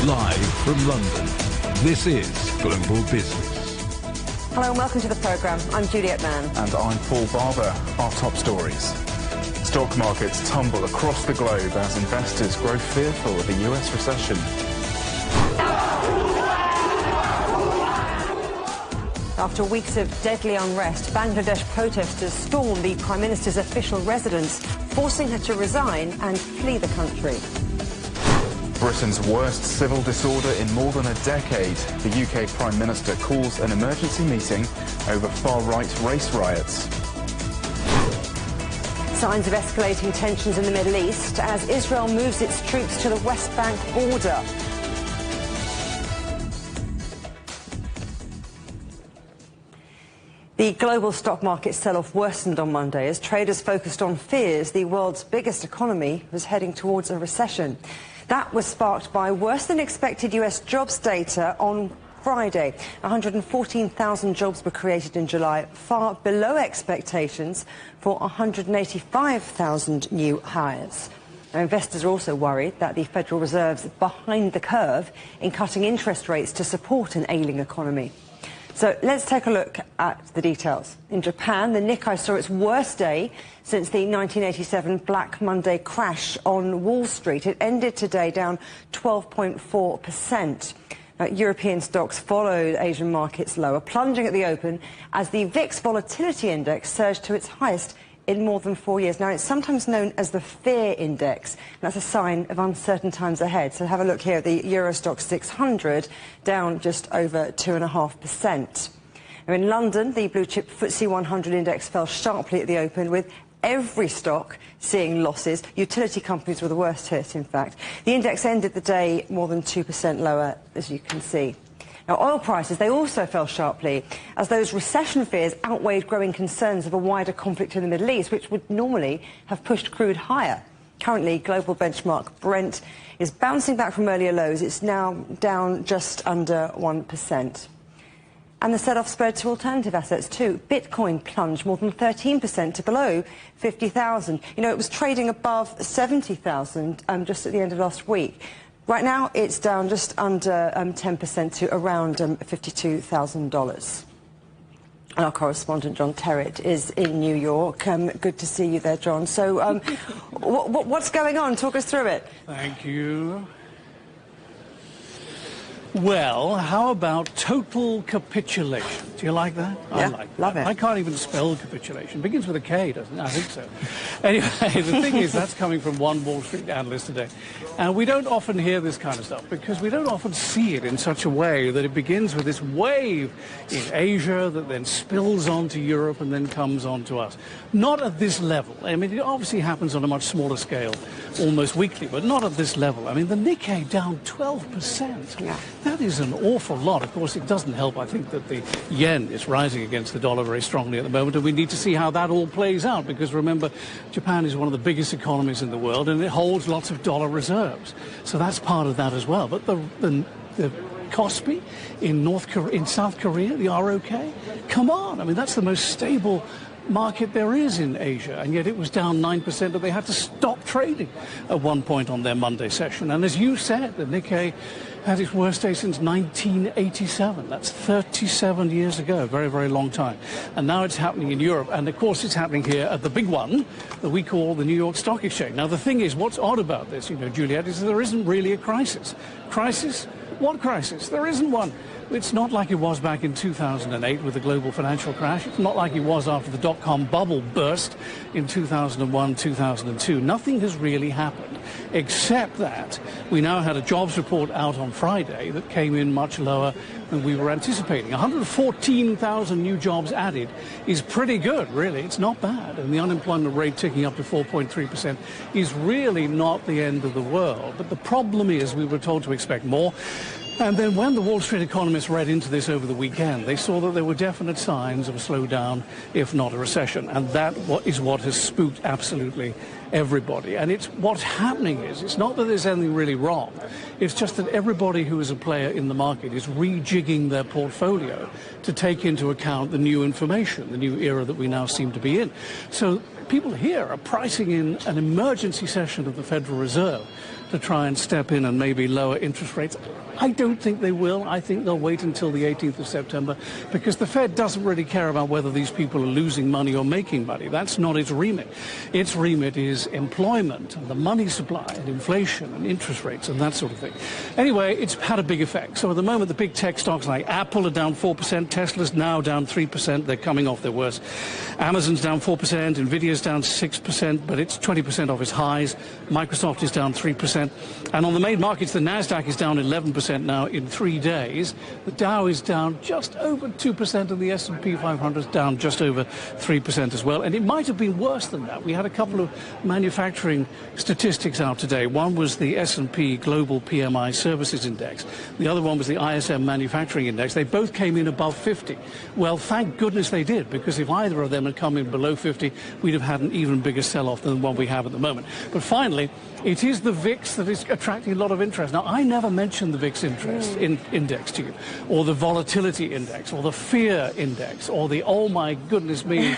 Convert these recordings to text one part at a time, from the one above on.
Live from London, this is Global Business. Hello and welcome to the programme. I'm Juliet Mann. And I'm Paul Barber. Our top stories. Stock markets tumble across the globe as investors grow fearful of a US recession. After weeks of deadly unrest, Bangladesh protesters stormed the Prime Minister's official residence, forcing her to resign and flee the country. Britain's worst civil disorder in more than a decade. The UK Prime Minister calls an emergency meeting over far-right race riots. Signs of escalating tensions in the Middle East as Israel moves its troops to the West Bank border. The global stock market sell-off worsened on Monday as traders focused on fears the world's biggest economy was heading towards a recession. That was sparked by worse-than-expected US jobs data on Friday. 114,000 jobs were created in July, far below expectations for 185,000 new hires. Now, investors are also worried that the Federal Reserve's behind the curve in cutting interest rates to support an ailing economy. So let's take a look at the details. In Japan, the Nikkei saw its worst day since the 1987 Black Monday crash on Wall Street. It ended today down 12.4%. European stocks followed Asian markets lower, plunging at the open as the VIX Volatility Index surged to its highest in more than 4 years. Now, it's sometimes known as the fear index, and that's a sign of uncertain times ahead. So have a look here at the Euro Stoxx 600, down just over 2.5%. Now, in London, the blue chip FTSE 100 index fell sharply at the open, with every stock seeing losses. Utility companies were the worst hit, in fact. The index ended the day more than 2% lower, as you can see. Now, oil prices, they also fell sharply as those recession fears outweighed growing concerns of a wider conflict in the Middle East, which would normally have pushed crude higher. Currently, global benchmark Brent is bouncing back from earlier lows. It's now down just under 1%. And the sell-off spread to alternative assets too. Bitcoin plunged more than 13% to below 50,000. You know, it was trading above 70,000 just at the end of last week. Right now, it's down just under 10% to around $52,000. And our correspondent, John Terrett, is in New York. Good to see you there, John. So what's going on? Talk us through it. Thank you. Well, how about total capitulation? Do you like that? Yeah, I like that. love it. I can't even spell capitulation. Begins with a K, doesn't it? I think so. Anyway, the thing is, that's coming from one Wall Street analyst today. And we don't often hear this kind of stuff because we don't often see it in such a way that it begins with this wave in Asia that then spills onto Europe and then comes onto us. Not at this level. I mean, it obviously happens on a much smaller scale, almost weekly, but not at this level. I mean, the Nikkei down 12%. Yeah. That is an awful lot. Of course, it doesn't help, I think, that the yen is rising against the dollar very strongly at the moment, and we need to see how that all plays out, because remember, Japan is one of the biggest economies in the world, and it holds lots of dollar reserves. So that's part of that as well. But the Kospi in South Korea, the ROK, come on. I mean, that's the most stable market there is in Asia, and yet it was down 9%, and they had to stop trading at one point on their Monday session. And as you said, the Nikkei had its worst day since 1987. That's 37 years ago, very, very long time. And now it's happening in Europe, and of course it's happening here at the big one that we call the New York Stock Exchange. Now the thing is, what's odd about this, you know, Juliet, is that there isn't really a crisis. Crisis? What crisis? There isn't one. It's not like it was back in 2008 with the global financial crash. It's not like it was after the dot-com bubble burst in 2001, 2002. Nothing has really happened, except that we now had a jobs report out on Friday that came in much lower than we were anticipating. 114,000 new jobs added is pretty good, really. It's not bad. And the unemployment rate ticking up to 4.3% is really not the end of the world. But the problem is we were told to expect more. And then when the Wall Street economists read into this over the weekend, they saw that there were definite signs of a slowdown, if not a recession. And that is what has spooked absolutely everybody. And it's what's happening is, it's not that there's anything really wrong. It's just that everybody who is a player in the market is rejigging their portfolio to take into account the new information, the new era that we now seem to be in. So people here are pricing in an emergency session of the Federal Reserve to try and step in and maybe lower interest rates. I don't think they will. I think they'll wait until the 18th of September because the Fed doesn't really care about whether these people are losing money or making money. That's not its remit. Its remit is employment and the money supply and inflation and interest rates and that sort of thing. Anyway, it's had a big effect. So at the moment, the big tech stocks like Apple are down 4%, Tesla's now down 3%. They're coming off their worst. Amazon's down 4%, Nvidia's down 6%, but it's 20% off its highs. Microsoft is down 3%. And on the main markets, the Nasdaq is down 11% now in 3 days. The Dow is down just over 2% and the S&P 500 is down just over 3% as well. And it might have been worse than that. We had a couple of manufacturing statistics out today. One was the S&P Global PMI Services Index. The other one was the ISM Manufacturing Index. They both came in above 50. Well, thank goodness they did, because if either of them had come in below 50, we'd have had an even bigger sell-off than the one we have at the moment. But finally, it is the VIX that is attracting a lot of interest. Now, I never mentioned the VIX index to you, or the volatility index, or the fear index, or the oh my goodness me,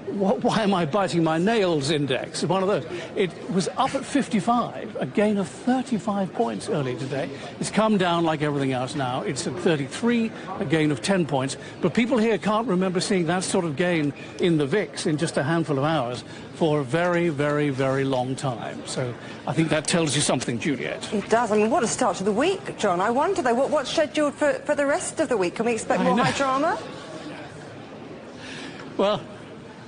why am I biting my nails index, one of those. It was up at 55, a gain of 35 points earlier today. It's come down like everything else now. It's at 33, a gain of 10 points. But people here can't remember seeing that sort of gain in the VIX in just a handful of hours for a very, very, very long time. So I think that tells you something, Juliet. It does. I mean, what a start to the week, John. I wonder, though, what's scheduled for the rest of the week? Can we expect more high drama? Well,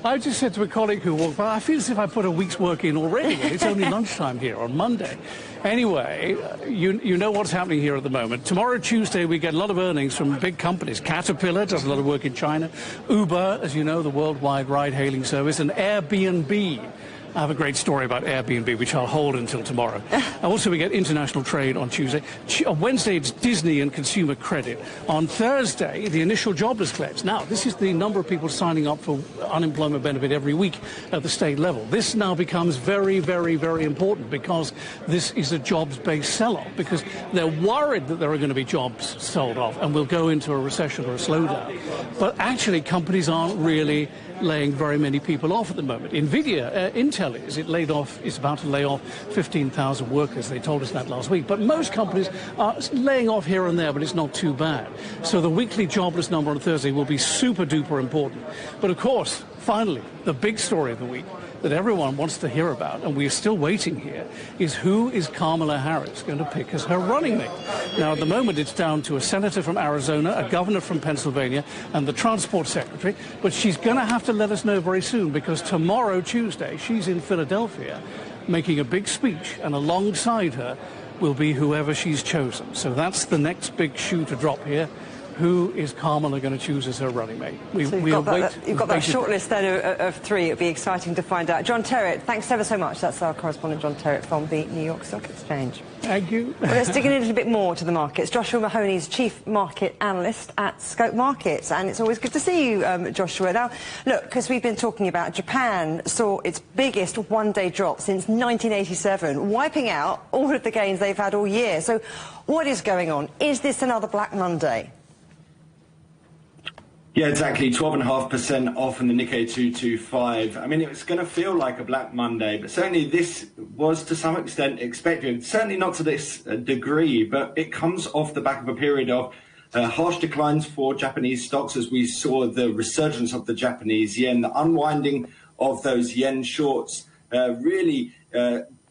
I just said to a colleague who walked by, I feel as if I put a week's work in already. It's only lunchtime here on Monday. Anyway, you know what's happening here at the moment. Tomorrow, Tuesday, we get a lot of earnings from big companies. Caterpillar does a lot of work in China. Uber, as you know, the worldwide ride-hailing service. And Airbnb. I have a great story about Airbnb, which I'll hold until tomorrow. Also, we get international trade on Tuesday. On Wednesday, it's Disney and consumer credit. On Thursday, the initial jobless claims. Now, this is the number of people signing up for unemployment benefit every week at the state level. This now becomes very, very, very important because this is a jobs-based sell-off, because they're worried that there are going to be jobs sold off and we'll go into a recession or a slowdown. But actually, companies aren't really laying very many people off at the moment. Intel is about to lay off 15,000 workers. They told us that last week. But most companies are laying off here and there, but it's not too bad. So the weekly jobless number on Thursday will be super duper important. But of course, finally, the big story of the week that everyone wants to hear about, and we're still waiting here, is who is Kamala Harris going to pick as her running mate? Now, at the moment, it's down to a senator from Arizona, a governor from Pennsylvania, and the transport secretary. But she's going to have to let us know very soon, because tomorrow, Tuesday, she's in Philadelphia making a big speech, and alongside her will be whoever she's chosen. So that's the next big shoe to drop here. Who is Kamala going to choose as her running mate? You've got that short list then of three. It'll be exciting to find out. John Terrett, thanks ever so much. That's our correspondent, John Terrett, from the New York Stock Exchange. Thank you. Well, let's dig in a little bit more to the markets. Joshua Mahoney's Chief Market Analyst at Scope Markets. And it's always good to see you, Joshua. Now, look, because we've been talking about Japan saw its biggest one-day drop since 1987, wiping out all of the gains they've had all year. So what is going on? Is this another Black Monday? Yeah, exactly. 12.5% off in the Nikkei 225. I mean, it's going to feel like a Black Monday, but certainly this was to some extent expected. Certainly not to this degree, but it comes off the back of a period of harsh declines for Japanese stocks as we saw the resurgence of the Japanese yen, the unwinding of those yen shorts, really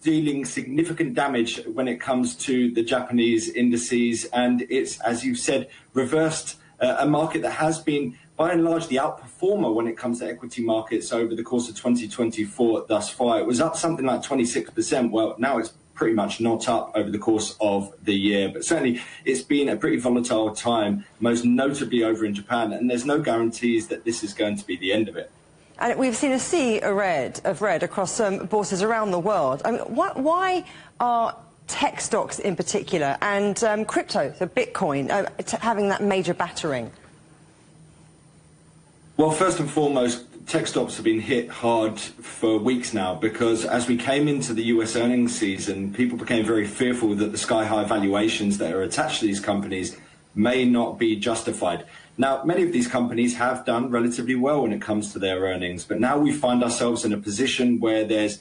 dealing significant damage when it comes to the Japanese indices. And it's, as you've said, reversed a market that has been, by and large, the outperformer when it comes to equity markets over the course of 2024 thus far. It was up something like 26%. Well, now it's pretty much not up over the course of the year. But certainly it's been a pretty volatile time, most notably over in Japan. And there's no guarantees that this is going to be the end of it. And we've seen a sea of red across bourses around the world. I mean, why are tech stocks in particular and crypto, so Bitcoin, having that major battering? Well, first and foremost, tech stocks have been hit hard for weeks now because as we came into the US earnings season, people became very fearful that the sky-high valuations that are attached to these companies may not be justified. Now, many of these companies have done relatively well when it comes to their earnings, but now we find ourselves in a position where there's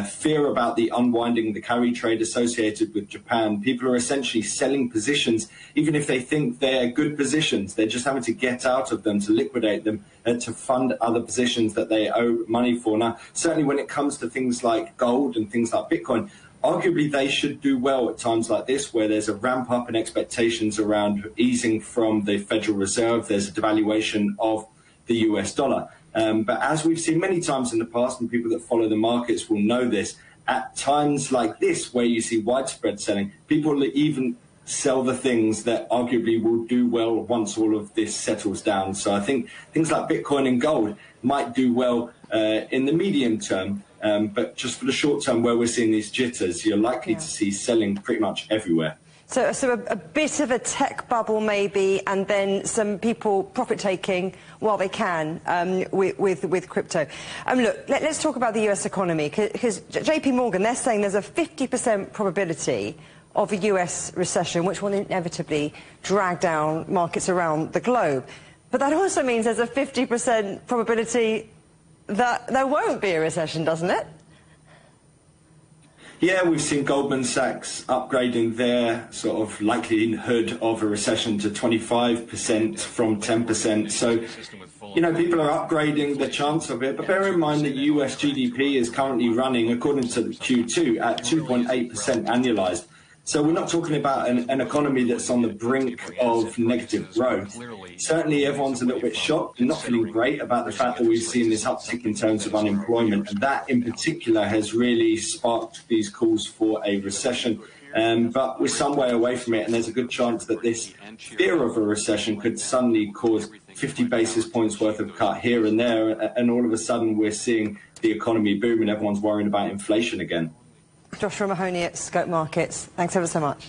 fear about the unwinding of the carry trade associated with Japan. People are essentially selling positions, even if they think they're good positions. They're just having to get out of them, to liquidate them, to fund other positions that they owe money for. Now, certainly when it comes to things like gold and things like Bitcoin, arguably they should do well at times like this, where there's a ramp up in expectations around easing from the Federal Reserve. There's a devaluation of the US dollar. But as we've seen many times in the past, and people that follow the markets will know this, at times like this, where you see widespread selling, people even sell the things that arguably will do well once all of this settles down. So I think things like Bitcoin and gold might do well in the medium term, but just for the short term, where we're seeing these jitters, you're likely to see selling pretty much everywhere. So a bit of a tech bubble maybe, and then some people profit-taking while they can with crypto. Look, let's talk about the US economy, because JP Morgan, they're saying there's a 50% probability of a US recession, which will inevitably drag down markets around the globe. But that also means there's a 50% probability that there won't be a recession, doesn't it? Yeah, we've seen Goldman Sachs upgrading their sort of likelihood of a recession to 25% from 10%. So, you know, people are upgrading the chance of it. But bear in mind that US GDP is currently running, according to the Q2, at 2.8% annualized. So we're not talking about an economy that's on the brink of negative growth. Certainly everyone's a little bit shocked and not feeling great about the fact that we've seen this uptick in terms of unemployment. And that in particular has really sparked these calls for a recession. But we're some way away from it, and there's a good chance that this fear of a recession could suddenly cause 50 basis points worth of cut here and there, and all of a sudden we're seeing the economy boom and everyone's worrying about inflation again. Joshua Mahoney at Scope Markets, thanks ever so much.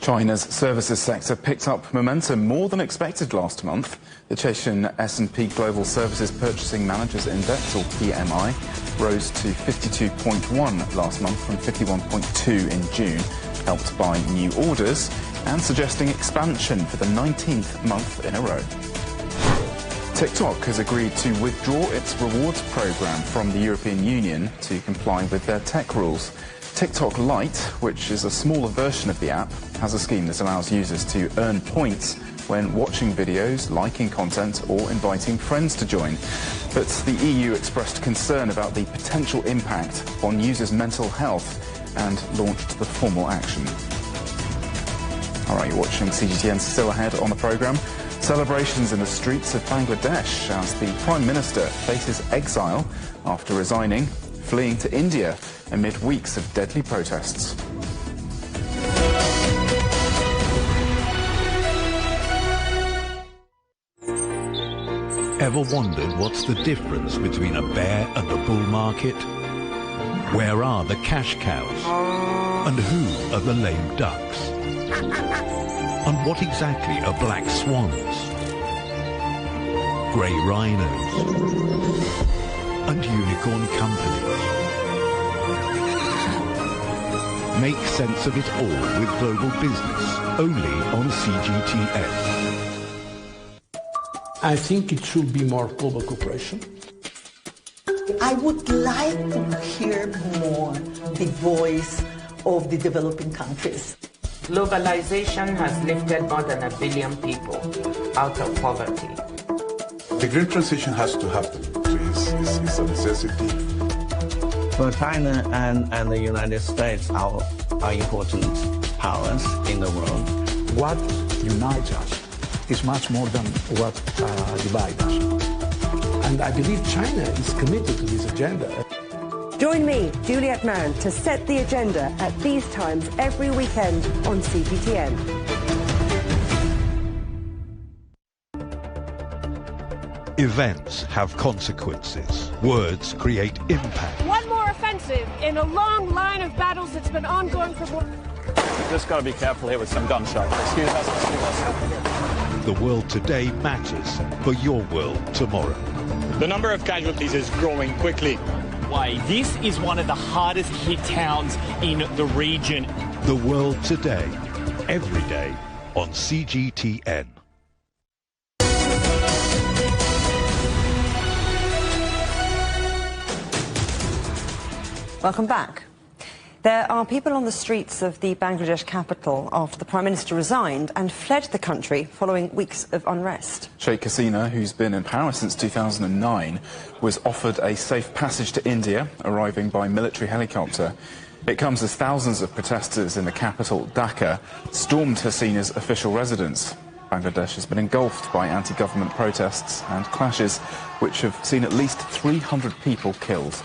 China's services sector picked up momentum more than expected last month. The Caixin S&P Global Services Purchasing Managers Index, or PMI, rose to 52.1 last month from 51.2 in June, helped by new orders and suggesting expansion for the 19th month in a row. TikTok has agreed to withdraw its rewards program from the European Union to comply with their tech rules. TikTok Lite, which is a smaller version of the app, has a scheme that allows users to earn points when watching videos, liking content or inviting friends to join. But the EU expressed concern about the potential impact on users' mental health and launched the formal action. All right, you're watching CGTN. Still ahead on the programme. Celebrations in the streets of Bangladesh as the Prime Minister faces exile after resigning, fleeing to India amid weeks of deadly protests. Ever wondered what's the difference between a bear and a bull market? Where are the cash cows? And who are the lame ducks? And what exactly are black swans, grey rhinos, and unicorn companies? Make sense of it all with Global Business, only on CGTN. I think it should be more global cooperation. I would like to hear more the voice of the developing countries. Globalization has lifted more than 1 billion people out of poverty. The green transition has to happen. It's a necessity. Well, China and the United States are important powers in the world. What unites us is much more than what divides us. And I believe China is committed to this agenda. Join me, Juliette Mann, to set the agenda at these times every weekend on CGTN. Events have consequences. Words create impact. One more offensive in a long line of battles that's been ongoing for more. Just got to be careful here with some gunshots. Excuse us. The world today matters for your world tomorrow. The number of casualties is growing quickly. Why, this is one of the hardest hit towns in the region. The world today, every day on CGTN. Welcome back. There are people on the streets of the Bangladesh capital after the Prime Minister resigned and fled the country following weeks of unrest. Sheikh Hasina, who's been in power since 2009, was offered a safe passage to India, arriving by military helicopter. It comes as thousands of protesters in the capital, Dhaka, stormed Hasina's official residence. Bangladesh has been engulfed by anti-government protests and clashes, which have seen at least 300 people killed.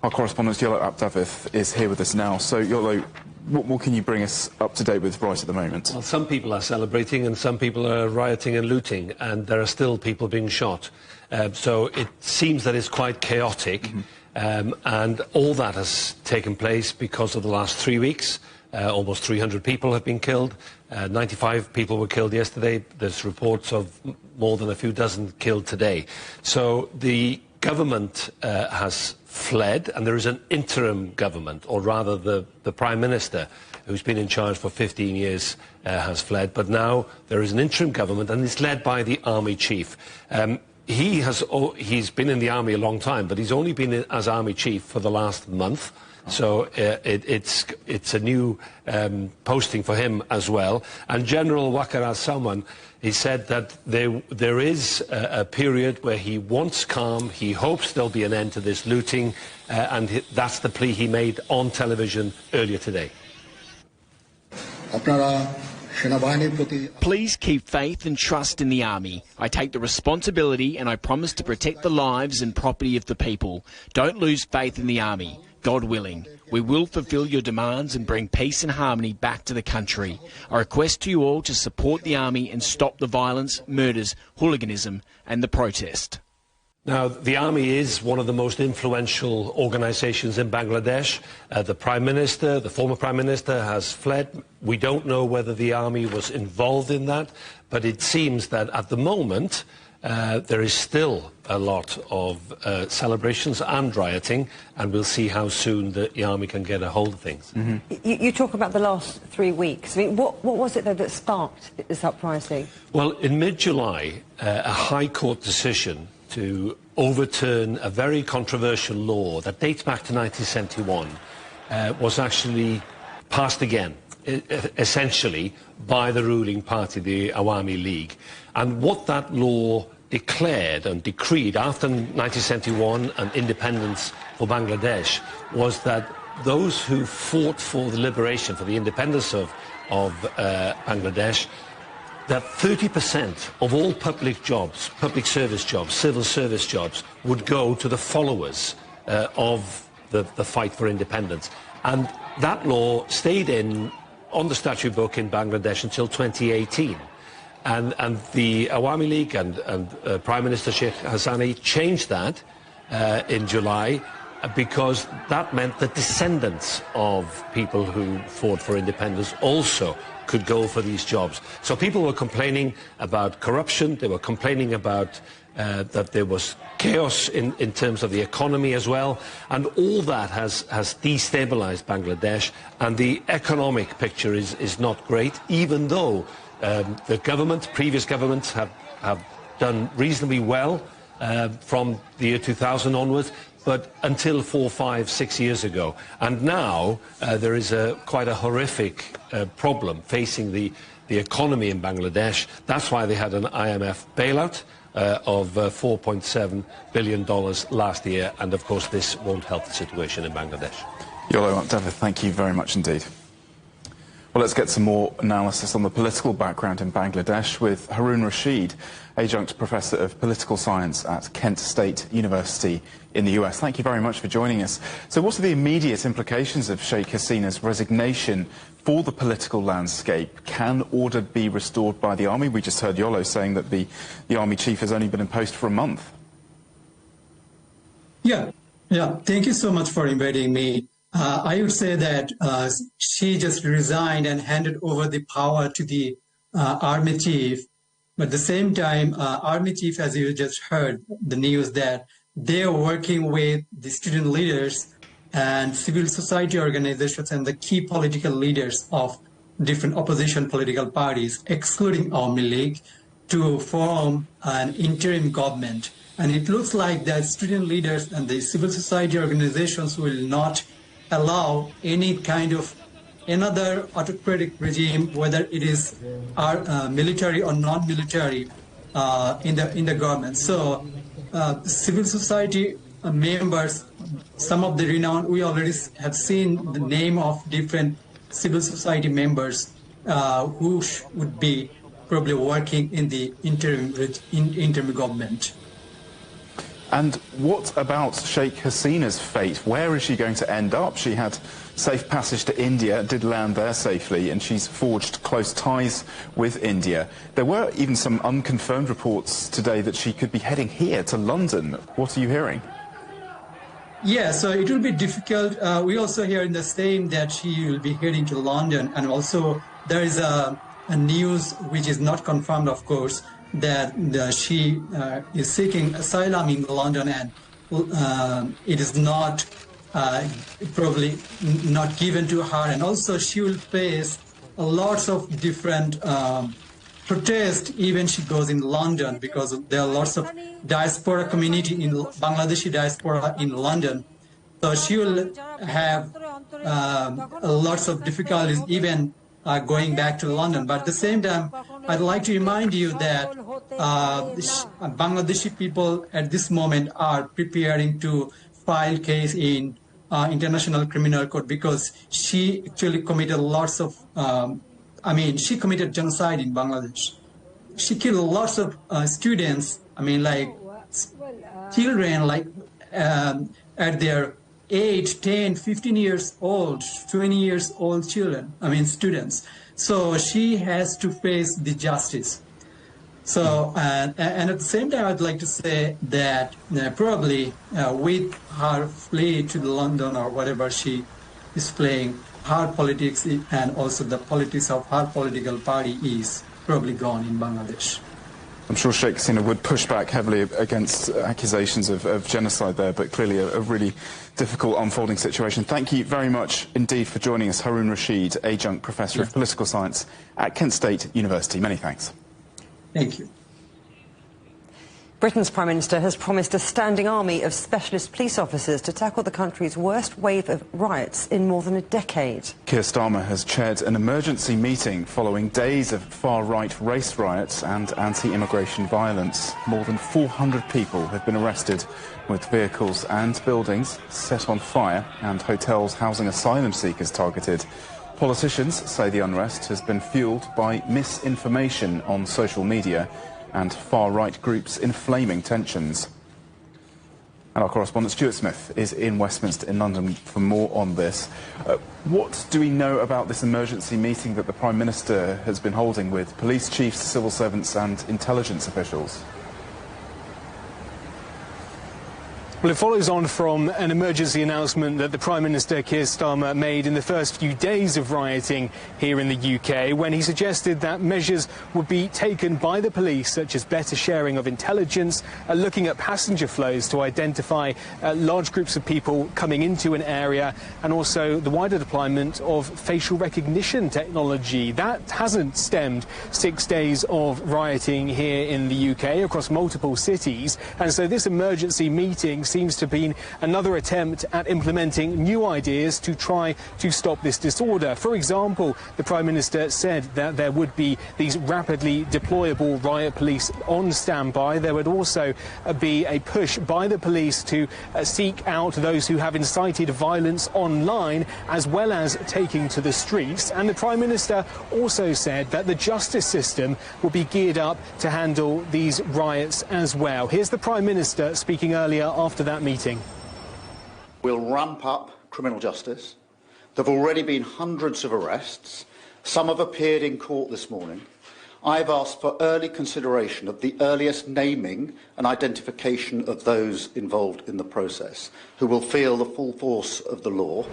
Our correspondent Yolo Abdavith is here with us now. So, Yolo, what more can you bring us up to date with right at the moment? Well, some people are celebrating and some people are rioting and looting, and there are still people being shot. So it seems that it's quite chaotic, and all that has taken place because of the last 3 weeks. Almost 300 people have been killed. 95 people were killed yesterday. There's reports of more than a few dozen killed today. So the government has fled, and there is an interim government, or rather the Prime Minister, who's been in charge for 15 years, has fled. But now there is an interim government, and it's led by the army chief. He's been in the army a long time, but he's only been as army chief for the last month. So it's a new posting for him as well. And General Waqar al-Salman, he said that there is a period where he wants calm, he hopes there'll be an end to this looting, and that's the plea he made on television earlier today. Please keep faith and trust in the army. I take the responsibility and I promise to protect the lives and property of the people. Don't lose faith in the army. God willing, we will fulfil your demands and bring peace and harmony back to the country. I request to you all to support the army and stop the violence, murders, hooliganism and the protest. Now, the army is one of the most influential organisations in Bangladesh. The Prime Minister, the former Prime Minister, has fled. We don't know whether the army was involved in that, but it seems that at the moment there is still a lot of celebrations and rioting, and we'll see how soon the army can get a hold of things. You talk about the last 3 weeks. I mean, what was it, though, that sparked this uprising? Well, in mid-July, a High Court decision to overturn a very controversial law that dates back to 1971 was actually passed again, essentially, by the ruling party, the Awami League. And what that law declared and decreed after 1971 and independence for Bangladesh was that those who fought for the liberation, for the independence of Bangladesh, that 30% of all public jobs, public service jobs, civil service jobs, would go to the followers of the fight for independence. And that law stayed on the statute book in Bangladesh until 2018. And the Awami League and Prime Minister Sheikh Hasina changed that in July because that meant that descendants of people who fought for independence also could go for these jobs. So people were complaining about corruption, they were complaining about that there was chaos in terms of the economy as well, and all that has destabilized Bangladesh, and the economic picture is not great, even though the previous governments have done reasonably well from the year 2000 onwards, but until 4, 5, 6 years ago. And now there is quite a horrific problem facing the economy in Bangladesh. That's why they had an IMF bailout of $4.7 billion last year, and of course this won't help the situation in Bangladesh. Yolo Abdavith, thank you very much indeed. Well, let's get some more analysis on the political background in Bangladesh with Harun Rashid, Adjunct Professor of Political Science at Kent State University in the US. Thank you very much for joining us. So what are the immediate implications of Sheikh Hasina's resignation for the political landscape? Can order be restored by the army? We just heard Yolo saying that the army chief has only been in post for a month. Yeah. Thank you so much for inviting me. I would say that she just resigned and handed over the power to the army chief. But at the same time, army chief, as you just heard the news, that they're working with the student leaders and civil society organizations and the key political leaders of different opposition political parties, excluding Awami League, to form an interim government. And it looks like that student leaders and the civil society organizations will not allow any kind of another autocratic regime, whether it is military or non-military, in the government. So civil society members, some of the renowned, we already have seen the name of different civil society members who would be probably working in the interim government. And what about Sheikh Hasina's fate? Where is she going to end up? She had safe passage to India, did land there safely, and she's forged close ties with India. There were even some unconfirmed reports today that she could be heading here to London. What are you hearing? Yeah, so it will be difficult. We also hear in the same that she will be heading to London, and also there is a news which is not confirmed, of course, that she is seeking asylum in London, and it is not probably not given to her, and also she will face lots of different protests even she goes in London, because there are lots of diaspora community in Bangladeshi diaspora in London. So she will have lots of difficulties even going back to London. But at the same time, I'd like to remind you that Bangladeshi people at this moment are preparing to file case in International Criminal Court, because she actually committed lots of, she committed genocide in Bangladesh. She killed lots of students, children, at their age, 10, 15 years old, 20 years old children, students. So she has to face the justice. So, and at the same time, I'd like to say that probably with her flee to London or whatever she is playing, her politics and also the politics of her political party is probably gone in Bangladesh. I'm sure Sheikh Hasina would push back heavily against accusations of genocide there, but clearly a really difficult unfolding situation. Thank you very much indeed for joining us, Haroon Rashid, Adjunct Professor of Political Science at Kent State University. Many thanks. Thank you. Britain's Prime Minister has promised a standing army of specialist police officers to tackle the country's worst wave of riots in more than a decade. Keir Starmer has chaired an emergency meeting following days of far-right race riots and anti-immigration violence. More than 400 people have been arrested, with vehicles and buildings set on fire and hotels housing asylum seekers targeted. Politicians say the unrest has been fuelled by misinformation on social media and far-right groups inflaming tensions. And our correspondent Stuart Smith is in Westminster in London for more on this. What do we know about this emergency meeting that the Prime Minister has been holding with police chiefs, civil servants and intelligence officials? Well, it follows on from an emergency announcement that the Prime Minister Keir Starmer made in the first few days of rioting here in the UK, when he suggested that measures would be taken by the police, such as better sharing of intelligence, looking at passenger flows to identify large groups of people coming into an area, and also the wider deployment of facial recognition technology. That hasn't stemmed 6 days of rioting here in the UK across multiple cities, and so this emergency meeting seems to have been another attempt at implementing new ideas to try to stop this disorder. For example, the Prime Minister said that there would be these rapidly deployable riot police on standby. There would also be a push by the police to seek out those who have incited violence online, as well as taking to the streets. And the Prime Minister also said that the justice system will be geared up to handle these riots as well. Here's the Prime Minister speaking earlier after that meeting. We'll ramp up criminal justice. There have already been hundreds of arrests. Some have appeared in court this morning. I've asked for early consideration of the earliest naming and identification of those involved in the process, who will feel the full force of the law.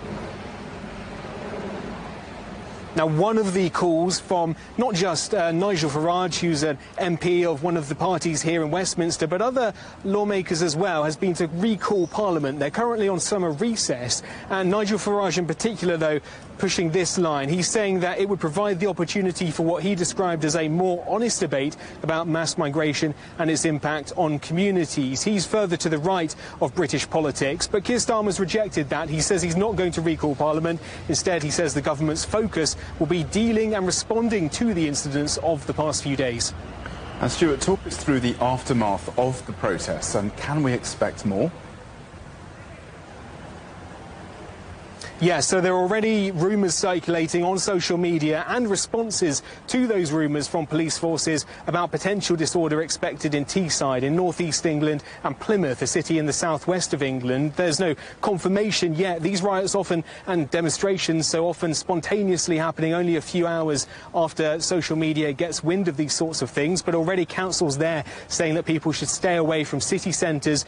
Now, one of the calls from not just Nigel Farage, who's an MP of one of the parties here in Westminster, but other lawmakers as well, has been to recall Parliament. They're currently on summer recess, and Nigel Farage in particular, though, pushing this line. He's saying that it would provide the opportunity for what he described as a more honest debate about mass migration and its impact on communities. He's further to the right of British politics, but Keir Starmer's rejected that. He says he's not going to recall Parliament. Instead, he says the government's focus will be dealing and responding to the incidents of the past few days. And Stuart, talk us through the aftermath of the protests, and can we expect more? Yeah, so there are already rumours circulating on social media and responses to those rumours from police forces about potential disorder expected in Teesside in north-east England and Plymouth, a city in the southwest of England. There's no confirmation yet. These riots often and demonstrations so often spontaneously happening only a few hours after social media gets wind of these sorts of things, but already councils there saying that people should stay away from city centres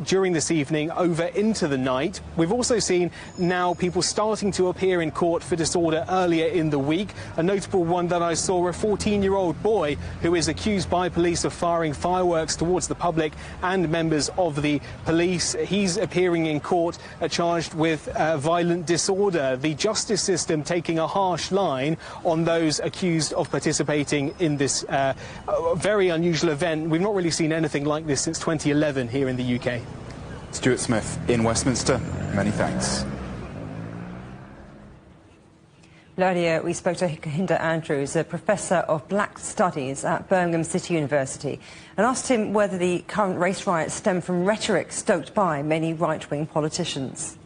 during this evening over into the night. We've also seen now people starting to appear in court for disorder earlier in the week. A notable one that I saw, a 14-year-old boy who is accused by police of firing fireworks towards the public and members of the police. He's appearing in court charged with violent disorder. The justice system taking a harsh line on those accused of participating in this very unusual event. We've not really seen anything like this since 2011 here in the UK. Stuart Smith in Westminster, many thanks. Earlier, we spoke to Hinda Andrews, a professor of black studies at Birmingham City University, and asked him whether the current race riots stem from rhetoric stoked by many right-wing politicians.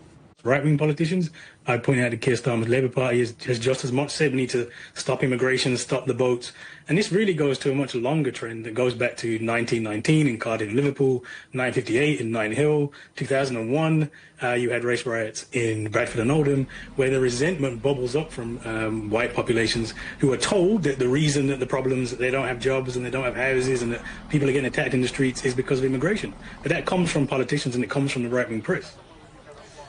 Right-wing politicians, I point out that Keir Starmer's Labour Party has just as much said we need to stop immigration, stop the boats. And this really goes to a much longer trend that goes back to 1919 in Cardiff, Liverpool, 1958 in Nine Hill, 2001. You had race riots in Bradford and Oldham, where the resentment bubbles up from white populations who are told that the reason that the problems, that they don't have jobs and they don't have houses and that people are getting attacked in the streets is because of immigration. But that comes from politicians and it comes from the right-wing press.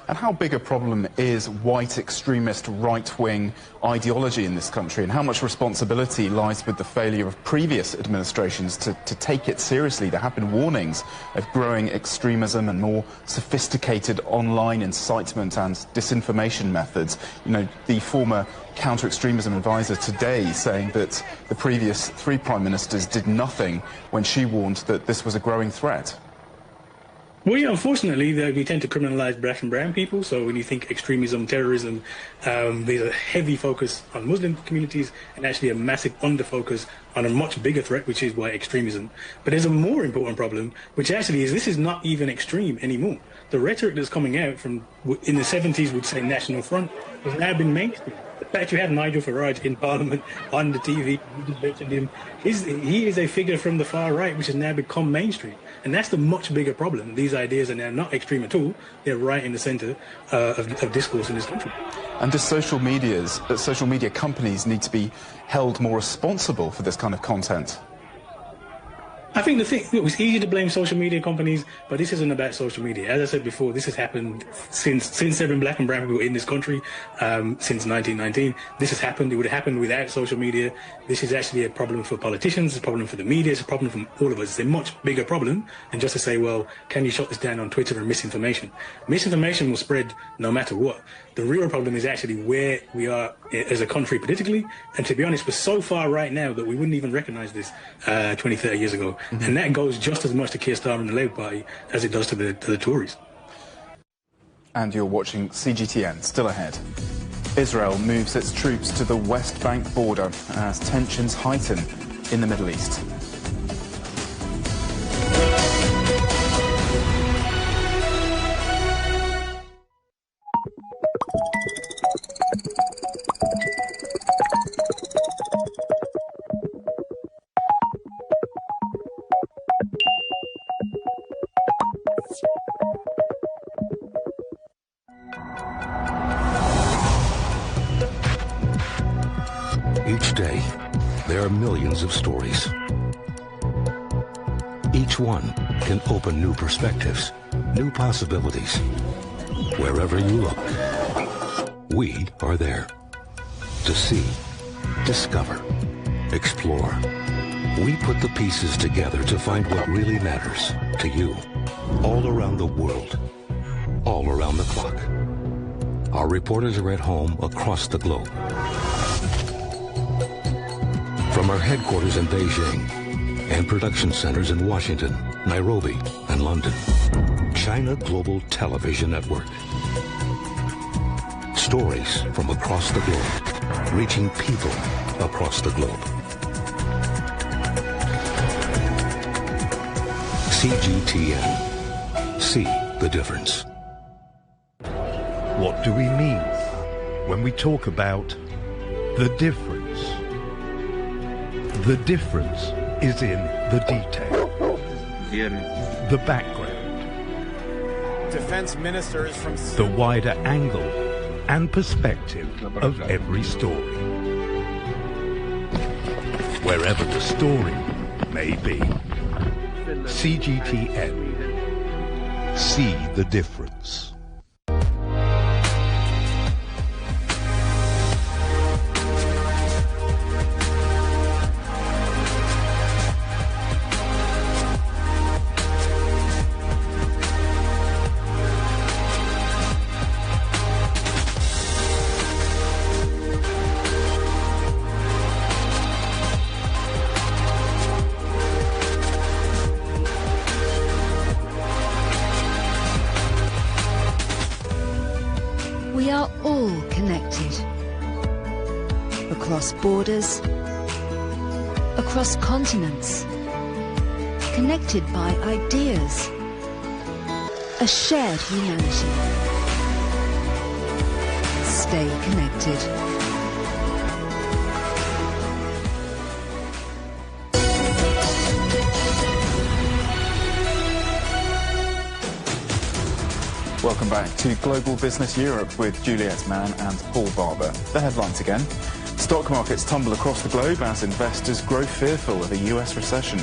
And how big a problem is white extremist right-wing ideology in this country, and how much responsibility lies with the failure of previous administrations to take it seriously? There have been warnings of growing extremism and more sophisticated online incitement and disinformation methods. You know, the former counter-extremism advisor today saying that the previous three prime ministers did nothing when she warned that this was a growing threat. Well, yeah, unfortunately, we tend to criminalise black and brown people. So when you think extremism, terrorism, there's a heavy focus on Muslim communities and actually a massive under-focus on a much bigger threat, which is white extremism. But there's a more important problem, which actually is this is not even extreme anymore. The rhetoric that's coming out from, in the 70s, would say National Front, has now been mainstream. The fact you had Nigel Farage in Parliament on the TV, you just mentioned him, he is a figure from the far right, which has now become mainstream. And that's the much bigger problem. These ideas are now not extreme at all. They're right in the centre of discourse in this country. And do social media companies need to be held more responsible for this kind of content? I think it was easy to blame social media companies, but this isn't about social media. As I said before, this has happened since there have been black and brown people in this country, since 1919. This has happened. It would have happened without social media. This is actually a problem for politicians, it's a problem for the media, it's a problem for all of us. It's a much bigger problem than just to say, well, can you shut this down on Twitter and misinformation? Misinformation will spread no matter what. The real problem is actually where we are as a country politically, and to be honest, we're so far right now that we wouldn't even recognise this 20, 30 years ago. Mm-hmm. And that goes just as much to Keir Starmer and the Labour Party as it does to the Tories. And you're watching CGTN, still ahead. Israel moves its troops to the West Bank border as tensions heighten in the Middle East. Each day, there are millions of stories. Each one can open new perspectives, new possibilities. Wherever you look, we are there to see, discover, explore. We put the pieces together to find what really matters to you. All around the world, all around the clock. Our reporters are at home across the globe. From our headquarters in Beijing and production centers in Washington, Nairobi, and London. China Global Television Network. Stories from across the globe, reaching people across the globe. CGTN. See the difference. What do we mean when we talk about the difference? The difference is in the detail, the background, defense ministers from the wider angle and perspective of every story, wherever the story may be. CGTN. See the difference. We are all connected. Across borders, across continents, connected by ideas, a shared humanity. Stay connected. Welcome back to Global Business Europe with Juliet Mann and Paul Barber. The headlines again. Stock markets tumble across the globe as investors grow fearful of a US recession.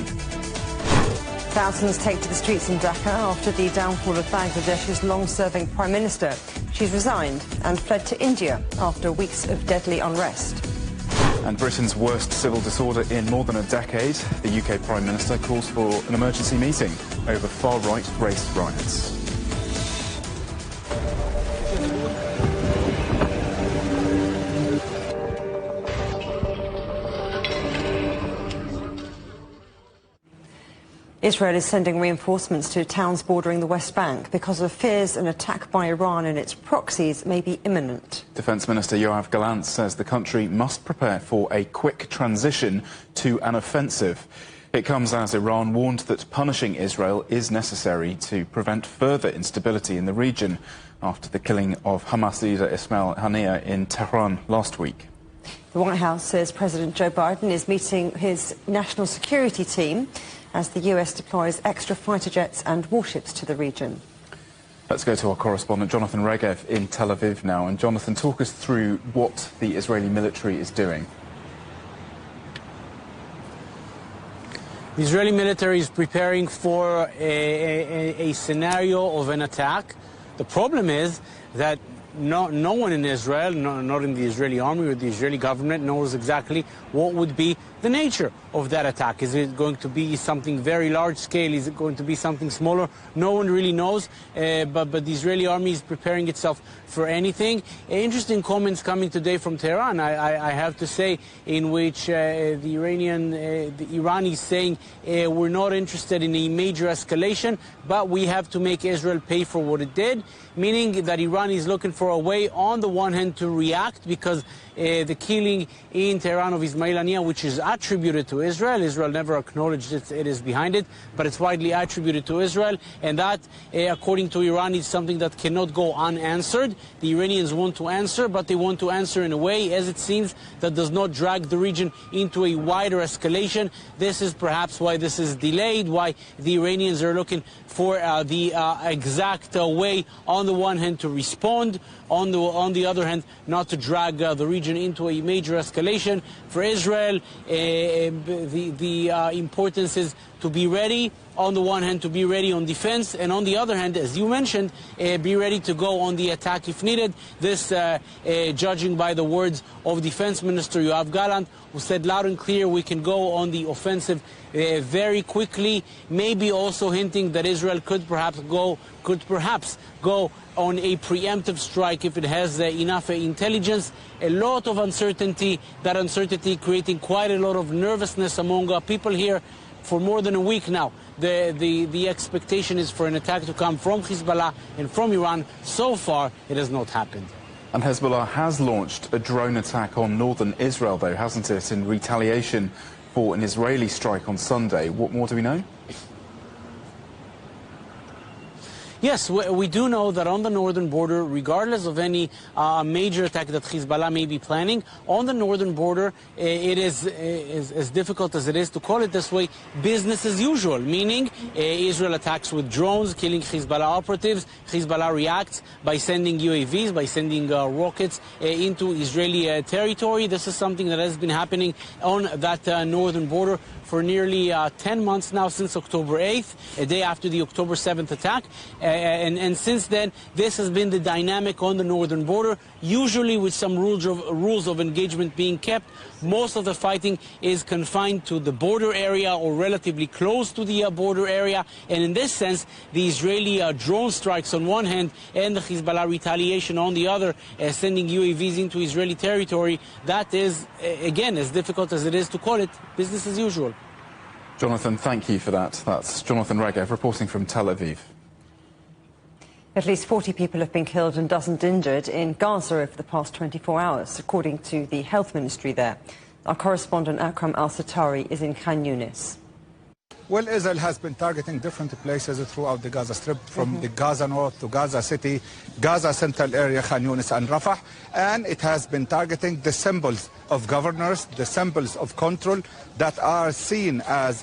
Thousands take to the streets in Dhaka after the downfall of Bangladesh's long-serving Prime Minister. She's resigned and fled to India after weeks of deadly unrest. And Britain's worst civil disorder in more than a decade. The UK Prime Minister calls for an emergency meeting over far-right race riots. Israel is sending reinforcements to towns bordering the West Bank because of fears an attack by Iran and its proxies may be imminent. Defence Minister Yoav Gallant says the country must prepare for a quick transition to an offensive. It comes as Iran warned that punishing Israel is necessary to prevent further instability in the region after the killing of Hamas leader Ismail Haniyeh in Tehran last week. The White House says President Joe Biden is meeting his national security team as the US deploys extra fighter jets and warships to the region. Let's go to our correspondent Jonathan Regev in Tel Aviv now. And Jonathan, talk us through what the Israeli military is doing. The Israeli military is preparing for a scenario of an attack. The problem is that no one in Israel, not in the Israeli army or the Israeli government, knows exactly what would be the nature of that attack. Is it going to be something very large scale? Is it going to be something smaller? No one really knows, but the Israeli army is preparing itself for anything. Interesting comments coming today from Tehran, I have to say, in which the Iranians saying we're not interested in a major escalation, but we have to make Israel pay for what it did, meaning that Iran is looking for a way, on the one hand, to react because the killing in Tehran of Ismail Haniyeh, which is attributed to Israel. Israel never acknowledged it is behind it, but it's widely attributed to Israel. And that, according to Iran, is something that cannot go unanswered. The Iranians want to answer, but they want to answer in a way, as it seems, that does not drag the region into a wider escalation. This is perhaps why this is delayed, why the Iranians are looking for the exact way, on the one hand, to respond, on the other hand, not to drag the region into a major escalation. For Israel, the importance is to be ready, on the one hand, to be ready on defense, and on the other hand, as you mentioned, be ready to go on the attack if needed. This, judging by the words of Defense Minister Yoav Gallant, who said loud and clear we can go on the offensive very quickly, maybe also hinting that Israel could perhaps go on a preemptive strike if it has enough intelligence. A lot of uncertainty, that uncertainty creating quite a lot of nervousness among people here for more than a week now. The expectation is for an attack to come from Hezbollah and from Iran. So far, it has not happened. And Hezbollah has launched a drone attack on northern Israel, though, hasn't it, in retaliation for an Israeli strike on Sunday. What more do we know? Yes, we do know that on the northern border, regardless of any major attack that Hezbollah may be planning, on the northern border, it is as difficult as it is to call it this way, business as usual, meaning Israel attacks with drones, killing Hezbollah operatives. Hezbollah reacts by sending UAVs, by sending rockets into Israeli territory. This is something that has been happening on that northern border for nearly 10 months now, since October 8th, a day after the October 7th attack. And since then, this has been the dynamic on the northern border, usually with some rules of engagement being kept. Most of the fighting is confined to the border area or relatively close to the border area. And in this sense, the Israeli drone strikes on one hand and the Hezbollah retaliation on the other, sending UAVs into Israeli territory, that is, again, as difficult as it is to call it, business as usual. Jonathan, thank you for that. That's Jonathan Regev reporting from Tel Aviv. At least 40 people have been killed and dozens injured in Gaza over the past 24 hours, according to the health ministry there. Our correspondent Akram Al-Satari is in Khan Yunis. Well, Israel has been targeting different places throughout the Gaza Strip, from the Gaza North to Gaza City, Gaza Central area, Khan Yunis and Rafah, and it has been targeting the symbols of governors, the symbols of control that are seen as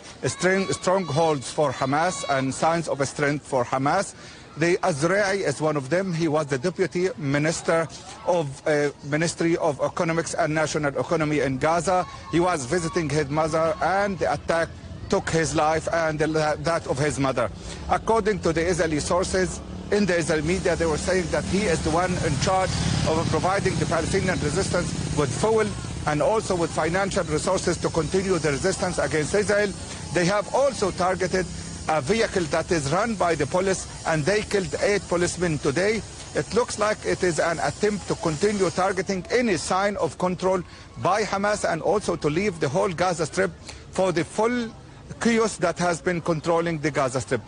strongholds for Hamas and signs of strength for Hamas. The Azra'i is one of them. He was the deputy minister of Ministry of Economics and National Economy in Gaza. He was visiting his mother, and the attack took his life and that of his mother. According to the Israeli sources in the Israeli media, they were saying that he is the one in charge of providing the Palestinian resistance with fuel and also with financial resources to continue the resistance against Israel. They have also targeted a vehicle that is run by the police, and they killed 8 policemen today. It looks like it is an attempt to continue targeting any sign of control by Hamas, and also to leave the whole Gaza Strip for the full chaos that has been controlling the Gaza Strip.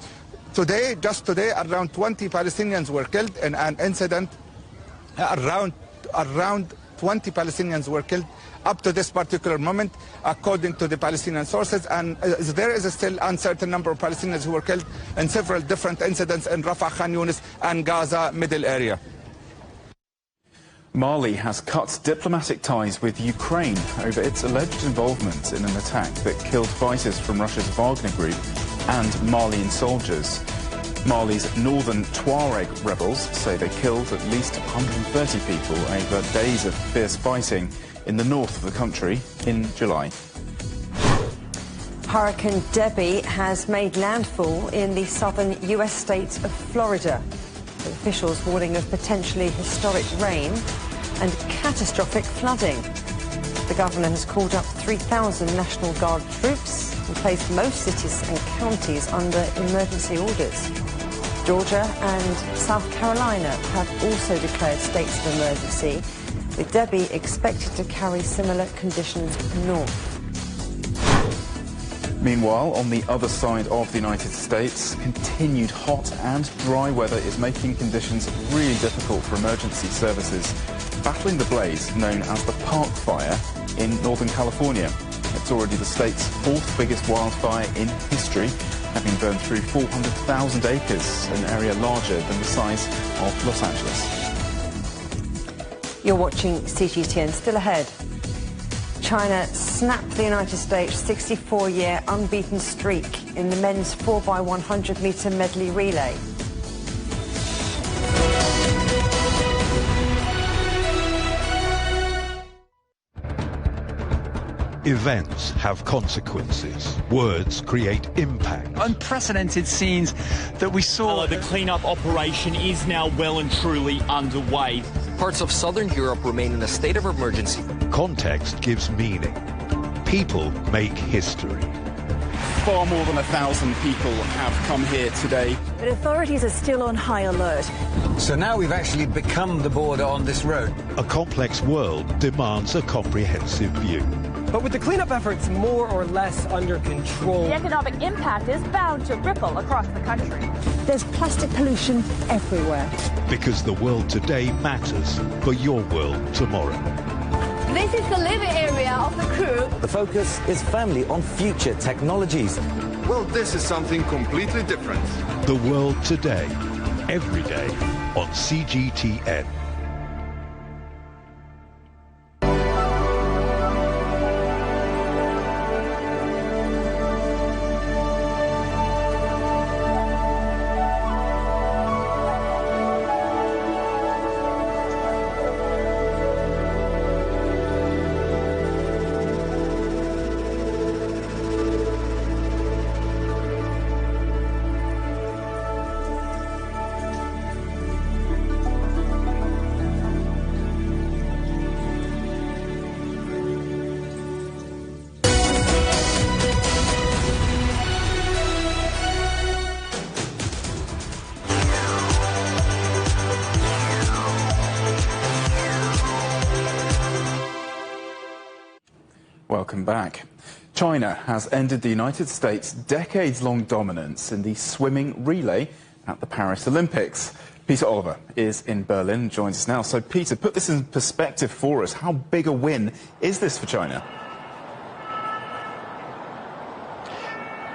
Today, just today, around 20 Palestinians were killed in an incident. Around 20 Palestinians were killed up to this particular moment, according to the Palestinian sources, and there is a still uncertain number of Palestinians who were killed in several different incidents in Rafah, Khan Yunis and Gaza middle area. Mali has cut diplomatic ties with Ukraine over its alleged involvement in an attack that killed fighters from Russia's Wagner group and Malian soldiers. Mali's northern Tuareg rebels say they killed at least 130 people over days of fierce fighting in the north of the country in July. Hurricane Debbie has made landfall in the southern U.S. state of Florida, with officials warning of potentially historic rain and catastrophic flooding. The governor has called up 3,000 National Guard troops and placed most cities and counties under emergency orders. Georgia and South Carolina have also declared states of emergency, with Debbie expected to carry similar conditions north. Meanwhile, on the other side of the United States, continued hot and dry weather is making conditions really difficult for emergency services battling the blaze known as the Park Fire in Northern California. It's already the state's 4th biggest wildfire in history, having burned through 400,000 acres, an area larger than the size of Los Angeles. You're watching CGTN. Still ahead. China snapped the United States' 64-year unbeaten streak in the men's 4x100-metre medley relay. Events have consequences. Words create impact. Unprecedented scenes that we saw. The clean-up operation is now well and truly underway. Parts of southern Europe remain in a state of emergency. Context gives meaning. People make history. Far more than 1,000 people have come here today. But authorities are still on high alert. So now we've actually become the border on this road. A complex world demands a comprehensive view. But with the cleanup efforts more or less under control, the economic impact is bound to ripple across the country. There's plastic pollution everywhere. Because the world today matters for your world tomorrow. This is the living area of the crew. The focus is firmly on future technologies. Well, this is something completely different. The world today, every day on CGTN. Welcome back. China has ended the United States' decades-long dominance in the swimming relay at the Paris Olympics. Peter Oliver is in Berlin and joins us now. So, Peter, put this in perspective for us. How big a win is this for China?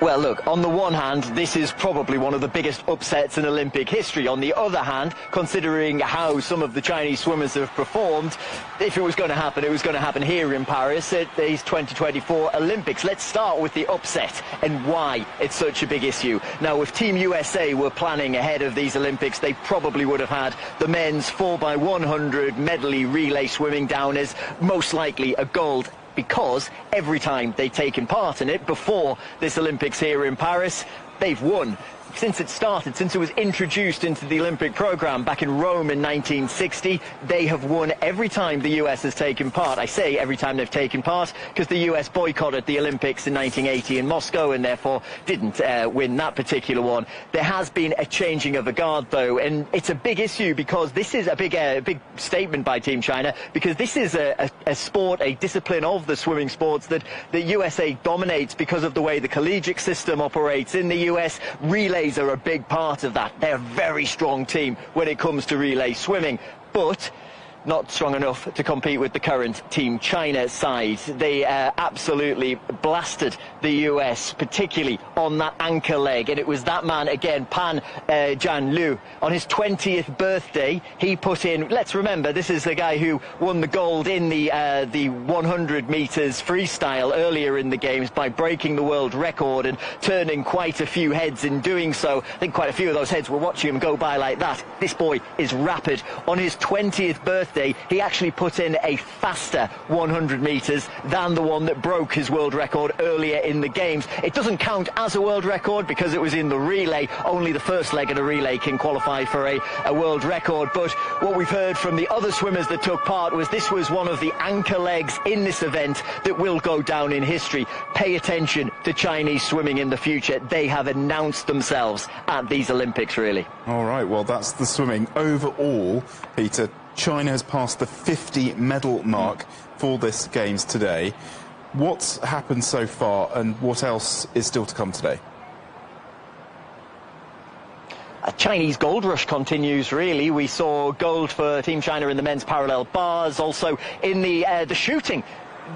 Well, look, on the one hand, this is probably one of the biggest upsets in Olympic history. On the other hand, considering how some of the Chinese swimmers have performed, if it was going to happen, it was going to happen here in Paris at these 2024 Olympics. Let's start with the upset and why it's such a big issue. Now, if Team USA were planning ahead of these Olympics, they probably would have had the men's 4x100 medley relay swimming down as most likely a gold, because every time they've taken part in it before this Olympics here in Paris, they've won. Since it started, since it was introduced into the Olympic program back in Rome in 1960, they have won every time the US has taken part. I say every time they've taken part because the US boycotted the Olympics in 1980 in Moscow and therefore didn't win that particular one. There has been a changing of the guard, though, and it's a big issue because this is a big statement by Team China, because this is a sport, a discipline of the swimming sports that the USA dominates because of the way the collegiate system operates in the US. Relays are a big part of that. They're a very strong team when it comes to relay swimming, but not strong enough to compete with the current Team China side. They absolutely blasted the US, particularly on that anchor leg, and it was that man again, Pan Jianliu, on his 20th birthday. He put in, let's remember, this is the guy who won the gold in the 100 meters freestyle earlier in the games by breaking the world record and turning quite a few heads in doing so. I think quite a few of those heads were watching him go by like that. This boy is rapid. On his 20th birthday, he actually put in a faster 100 meters than the one that broke his world record earlier in the games. It doesn't count as a world record because it was in the relay. Only the first leg of a relay can qualify for a world record. But what we've heard from the other swimmers that took part was this was one of the anchor legs in this event that will go down in history. Pay attention to Chinese swimming in the future. They have announced themselves at these Olympics, really. All right, well, that's the swimming. Overall, Peter, China has passed the 50 medal mark for this Games today. What's happened so far and what else is still to come today? A Chinese gold rush continues, really. We saw gold for Team China in the men's parallel bars, also in the shooting.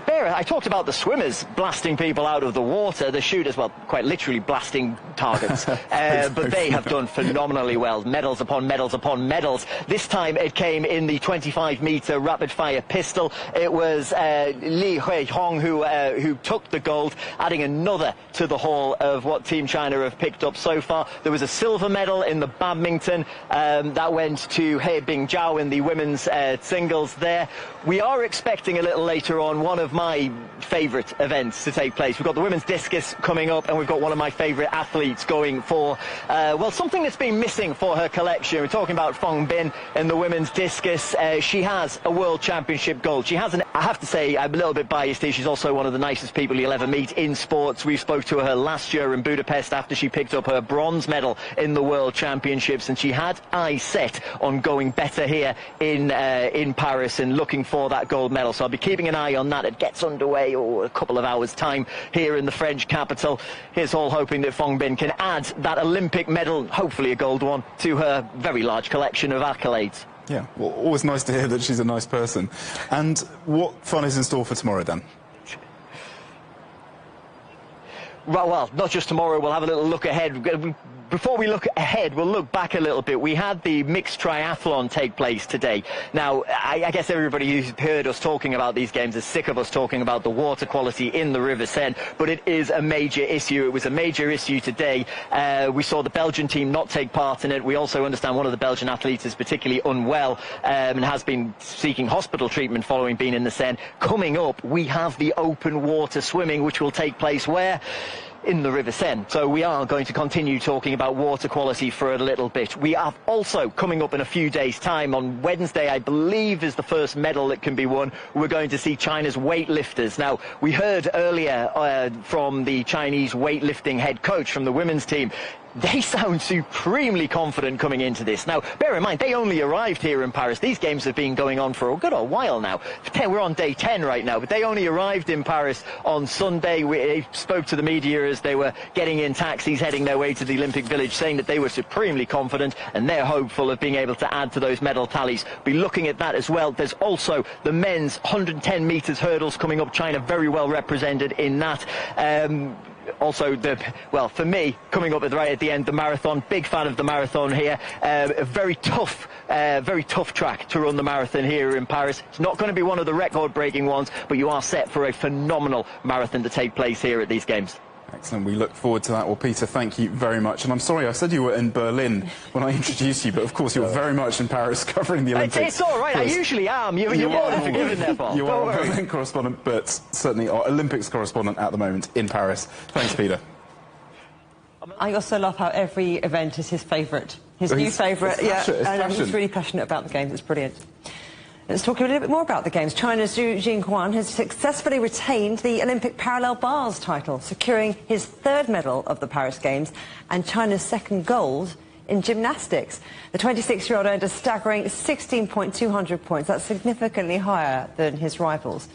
I talked about the swimmers blasting people out of the water, the shooters, well, quite literally blasting targets, but they have done phenomenally well. Medals upon medals upon medals. This time it came in the 25-meter rapid-fire pistol. It was Li Huihong who took the gold, adding another to the haul of what Team China have picked up so far. There was a silver medal in the badminton that went to He Bingjiao in the women's singles there. We are expecting a little later on one of my favourite events to take place. We've got the women's discus coming up, and we've got one of my favourite athletes going for, well, something that's been missing for her collection. We're talking about Fong Bin in the women's discus. She has a World Championship gold. She has I have to say, I'm a little bit biased here. She's also one of the nicest people you'll ever meet in sports. We spoke to her last year in Budapest after she picked up her bronze medal in the World Championships, and she had eyes set on going better here in Paris and looking for that gold medal. So I'll be keeping an eye on that. It gets underway a couple of hours' time here in the French capital. Here's all hoping that Fong Bin can add that Olympic medal, hopefully a gold one, to her very large collection of accolades. Yeah, well, always nice to hear that she's a nice person. And what fun is in store for tomorrow, then? Well, not just tomorrow. We'll have a little look ahead. Before we look ahead, we'll look back a little bit. We had the mixed triathlon take place today. Now, I guess everybody who's heard us talking about these games is sick of us talking about the water quality in the River Seine, but it is a major issue. It was a major issue today. We saw the Belgian team not take part in it. We also understand one of the Belgian athletes is particularly unwell and has been seeking hospital treatment following being in the Seine. Coming up, we have the open water swimming, which will take place where? In the River Seine. So we are going to continue talking about water quality for a little bit. We have also, coming up in a few days' time, on Wednesday, I believe, is the first medal that can be won. We're going to see China's weightlifters. Now, we heard earlier from the Chinese weightlifting head coach from the women's team. They sound supremely confident coming into this. Now, bear in mind, they only arrived here in Paris. These games have been going on for a good old while now. We're on day 10 right now, but they only arrived in Paris on Sunday. We spoke to the media as they were getting in taxis, heading their way to the Olympic Village, saying that they were supremely confident and they're hopeful of being able to add to those medal tallies. Be looking at that as well. There's also the men's 110 metres hurdles coming up. China very well represented in that. Also, for me, coming up right at the end, the marathon. Big fan of the marathon here. A very tough track to run the marathon here in Paris. It's not going to be one of the record-breaking ones, but you are set for a phenomenal marathon to take place here at these games. Excellent. We look forward to that. Well, Peter, thank you very much. And I'm sorry, I said you were in Berlin when I introduced you, but of course you're very much in Paris covering the Olympics. It's all right. I usually am. You're more than forgiven there, Paul. You are a Berlin correspondent, but certainly our Olympics correspondent at the moment in Paris. Thanks, Peter. I also love how every event is his favourite. His new favourite. Yeah, and he's really passionate about the games. It's brilliant. Let's talk a little bit more about the Games. China's Zhu Jinghuan has successfully retained the Olympic parallel bars title, securing his third medal of the Paris Games and China's second gold in gymnastics. The 26-year-old earned a staggering 16.200 points. That's significantly higher than his rivals.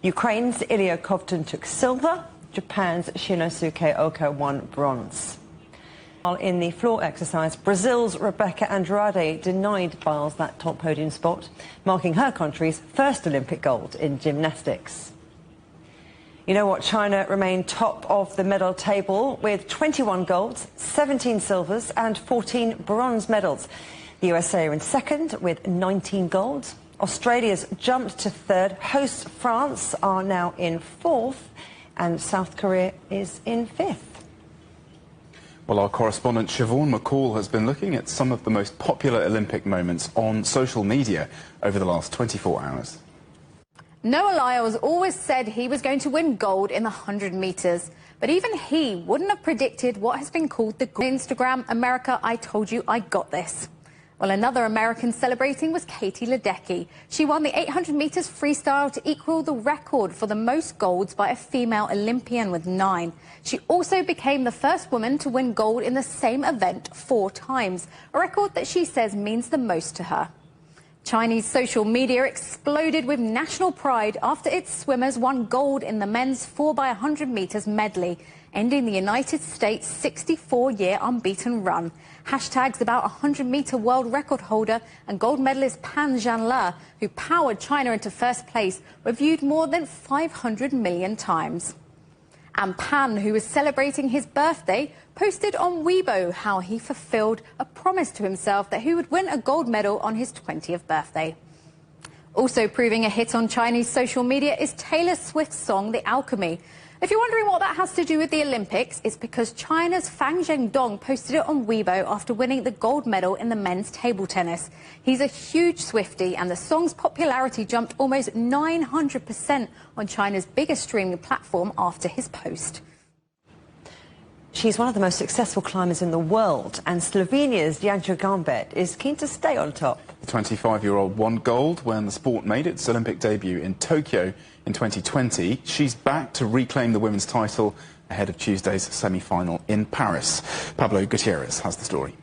Ukraine's Ilya Kovtun took silver. Japan's Shinosuke Oka won bronze. In the floor exercise, Brazil's Rebecca Andrade denied Biles that top podium spot, marking her country's first Olympic gold in gymnastics. You know what? China remained top of the medal table with 21 golds, 17 silvers and 14 bronze medals. The USA are in second with 19 golds. Australia's jumped to third. Hosts France are now in fourth, and South Korea is in fifth. Well, our correspondent Siobhan McCall has been looking at some of the most popular Olympic moments on social media over the last 24 hours. Noah Lyles always said he was going to win gold in the 100 metres, but even he wouldn't have predicted what has been called the Instagram America I told you I got this. Well, another American celebrating was Katie Ledecky. She won the 800 metres freestyle to equal the record for the most golds by a female Olympian with 9. She also became the first woman to win gold in the same event 4 times, a record that she says means the most to her. Chinese social media exploded with national pride after its swimmers won gold in the men's 4x100 metres medley, ending the United States' 64-year unbeaten run. Hashtags about 100-metre world record holder and gold medalist Pan Zhanle, who powered China into first place, were viewed more than 500 million times. And Pan, who was celebrating his birthday, posted on Weibo how he fulfilled a promise to himself that he would win a gold medal on his 20th birthday. Also proving a hit on Chinese social media is Taylor Swift's song The Alchemy. If you're wondering what that has to do with the Olympics, it's because China's Fang Zhendong posted it on Weibo after winning the gold medal in the men's table tennis. He's a huge Swiftie, and the song's popularity jumped almost 900% on China's biggest streaming platform after his post. She's one of the most successful climbers in the world, and Slovenia's Janja Gambet is keen to stay on top. The 25-year-old won gold when the sport made its Olympic debut in Tokyo in 2020. She's back to reclaim the women's title ahead of Tuesday's semi-final in Paris. Pablo Gutierrez has the story.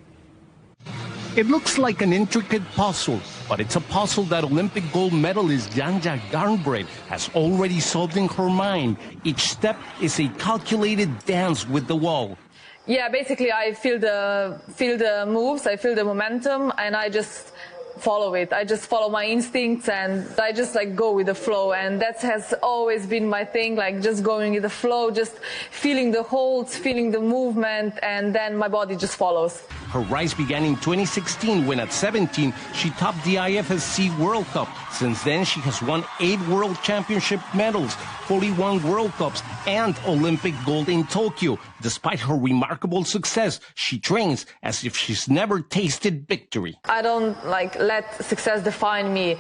It looks like an intricate puzzle, but it's a puzzle that Olympic gold medalist Janja Garnbret has already solved in her mind. Each step is a calculated dance with the wall. Yeah, basically I feel the moves, I feel the momentum, and I just follow it. I just follow my instincts, and I just like go with the flow, and that has always been my thing, like just going with the flow, just feeling the holds, feeling the movement, and then my body just follows. Her rise began in 2016 when at 17 she topped the IFSC World Cup. Since then she has won 8 World Championship medals, 41 World Cups and Olympic gold in Tokyo. Despite her remarkable success, she trains as if she's never tasted victory. I don't let success define me.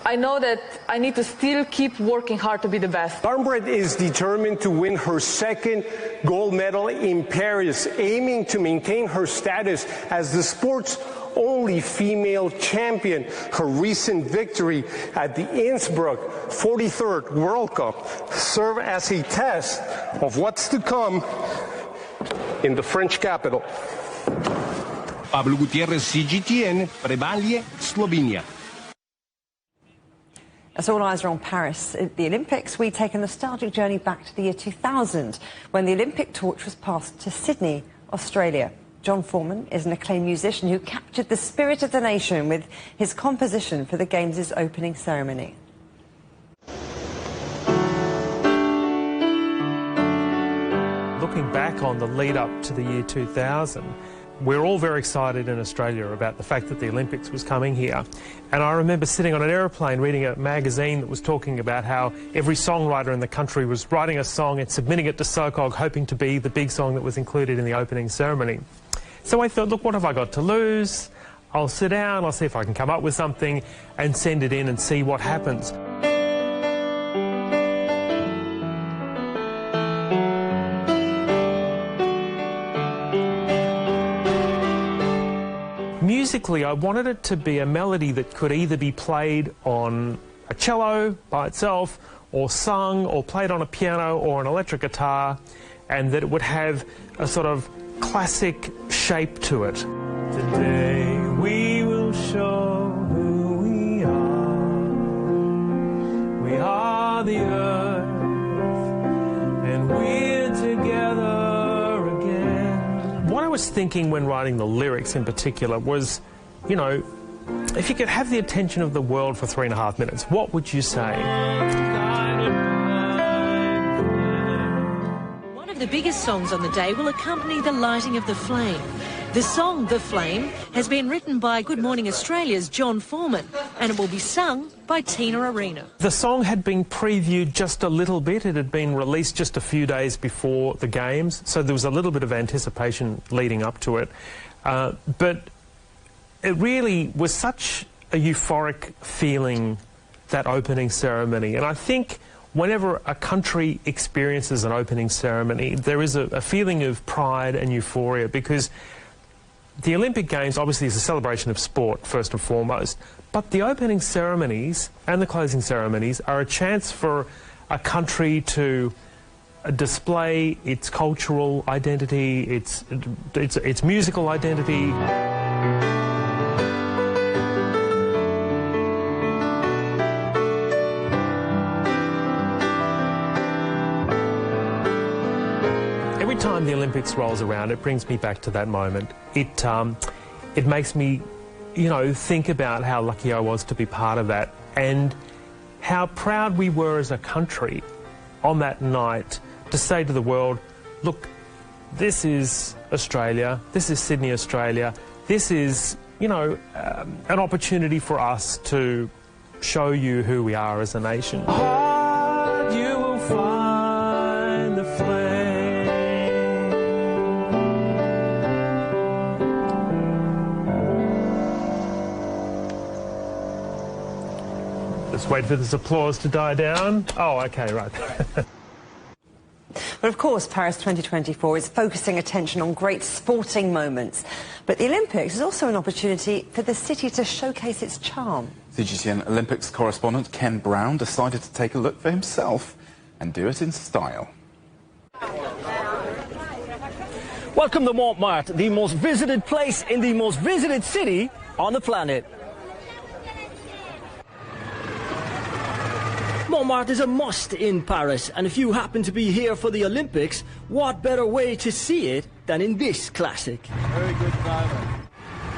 I know that I need to still keep working hard to be the best. Garnbret is determined to win her second gold medal in Paris, aiming to maintain her status as the sport's only female champion. Her recent victory at the Innsbruck 43rd World Cup served as a test of what's to come in the French capital. Pablo Gutierrez, CGTN, Prevalje, Slovenia. As all eyes are on Paris at the Olympics, we take a nostalgic journey back to the year 2000, when the Olympic torch was passed to Sydney, Australia. John Foreman is an acclaimed musician who captured the spirit of the nation with his composition for the Games' opening ceremony. Looking back on the lead up to the year 2000, we're all very excited in Australia about the fact that the Olympics was coming here. And I remember sitting on an aeroplane reading a magazine that was talking about how every songwriter in the country was writing a song and submitting it to SOCOG, hoping to be the big song that was included in the opening ceremony. So I thought, look, what have I got to lose? I'll sit down, I'll see if I can come up with something and send it in and see what happens. Musically, I wanted it to be a melody that could either be played on a cello by itself, or sung, or played on a piano or an electric guitar, and that it would have a sort of classic shape to it. Today we will show who we are. We are the earth, and we're together. What I was thinking when writing the lyrics in particular was, you know, if you could have the attention of the world for 3.5 minutes, what would you say? One of the biggest songs on the day will accompany the lighting of the flame. The song, The Flame, has been written by Good Morning Australia's John Foreman, and it will be sung by Tina Arena. The song had been previewed just a little bit. It had been released just a few days before the Games, so there was a little bit of anticipation leading up to it. But it really was such a euphoric feeling, that opening ceremony. And I think whenever a country experiences an opening ceremony, there is a feeling of pride and euphoria, because the Olympic Games obviously is a celebration of sport, first and foremost, but the opening ceremonies and the closing ceremonies are a chance for a country to display its cultural identity, its musical identity. Every time the Olympics rolls around, it brings me back to that moment. It makes me, you know, think about how lucky I was to be part of that, and how proud we were as a country on that night to say to the world, look, this is Australia, this is Sydney, Australia, this is, you know, an opportunity for us to show you who we are as a nation. You will find flame. Just wait for this applause to die down. Oh, okay, right. But of course, Paris 2024 is focusing attention on great sporting moments. But the Olympics is also an opportunity for the city to showcase its charm. CGTN Olympics correspondent Ken Brown decided to take a look for himself and do it in style. Welcome to Montmartre, the most visited place in the most visited city on the planet. Montmartre is a must in Paris, and if you happen to be here for the Olympics, what better way to see it than in this classic? Very good driver.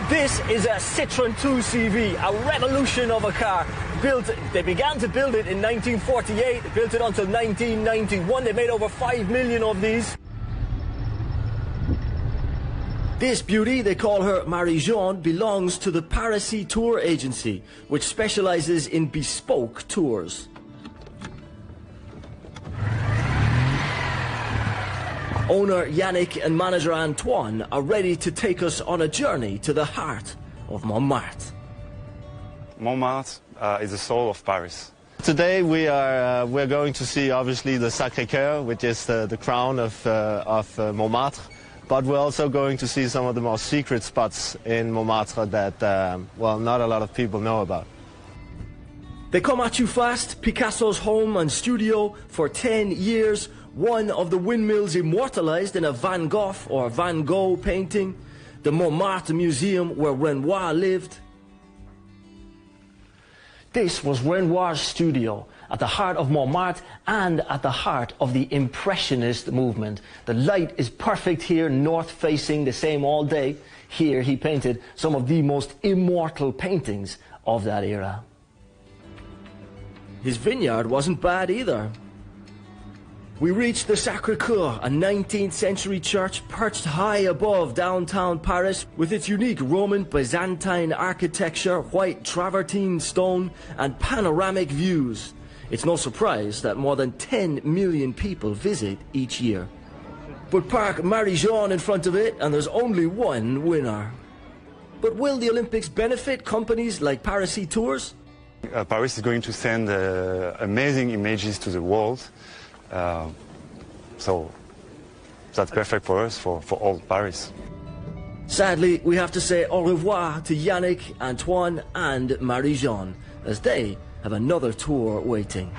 This is a Citroën 2CV, a revolution of a car. They began to build it in 1948, built it until 1991. They made over 5 million of these. This beauty, they call her Marie-Jeanne, belongs to the Paracy Tour Agency, which specializes in bespoke tours. Owner Yannick and manager Antoine are ready to take us on a journey to the heart of Montmartre. Montmartre is the soul of Paris. Today we're going to see obviously the Sacré-Cœur, which is the crown of Montmartre, but we're also going to see some of the most secret spots in Montmartre that, well, not a lot of people know about. They come at you fast. Picasso's home and studio for 10 years. One of the windmills immortalized in a Van Gogh or Van Gogh painting. The Montmartre Museum where Renoir lived. This was Renoir's studio at the heart of Montmartre and at the heart of the Impressionist movement. The light is perfect here, north facing, the same all day. Here he painted some of the most immortal paintings of that era. His vineyard wasn't bad either. We reached the Sacré-Cœur, a 19th century church perched high above downtown Paris with its unique Roman Byzantine architecture, white travertine stone and panoramic views. It's no surprise that more than 10 million people visit each year. But park Marie-Jeanne in front of it and there's only one winner. But will the Olympics benefit companies like Paracy Tours? Paris is going to send amazing images to the world. So that's perfect for us, for all Paris. Sadly, we have to say au revoir to Yannick, Antoine and Marie-Jeanne as they have another tour waiting.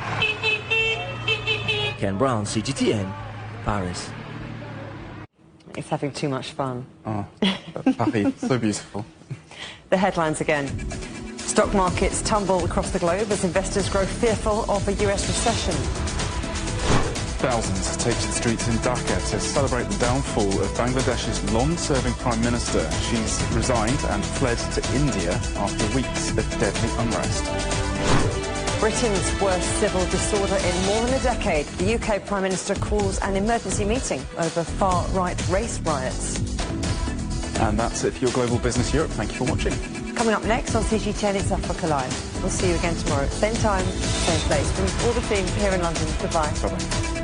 Ken Brown, CGTN, Paris. It's having too much fun. Oh, Paris, so beautiful. The headlines again. Stock markets tumble across the globe as investors grow fearful of a US recession. Thousands take to the streets in Dhaka to celebrate the downfall of Bangladesh's long-serving Prime Minister. She's resigned and fled to India after weeks of deadly unrest. Britain's worst civil disorder in more than a decade. The UK Prime Minister calls an emergency meeting over far-right race riots. And that's it for your Global Business Europe. Thank you for watching. Coming up next on CGTN, it's Africa Live. We'll see you again tomorrow. Same time, same place. From all the team here in London. Goodbye. Bye-bye.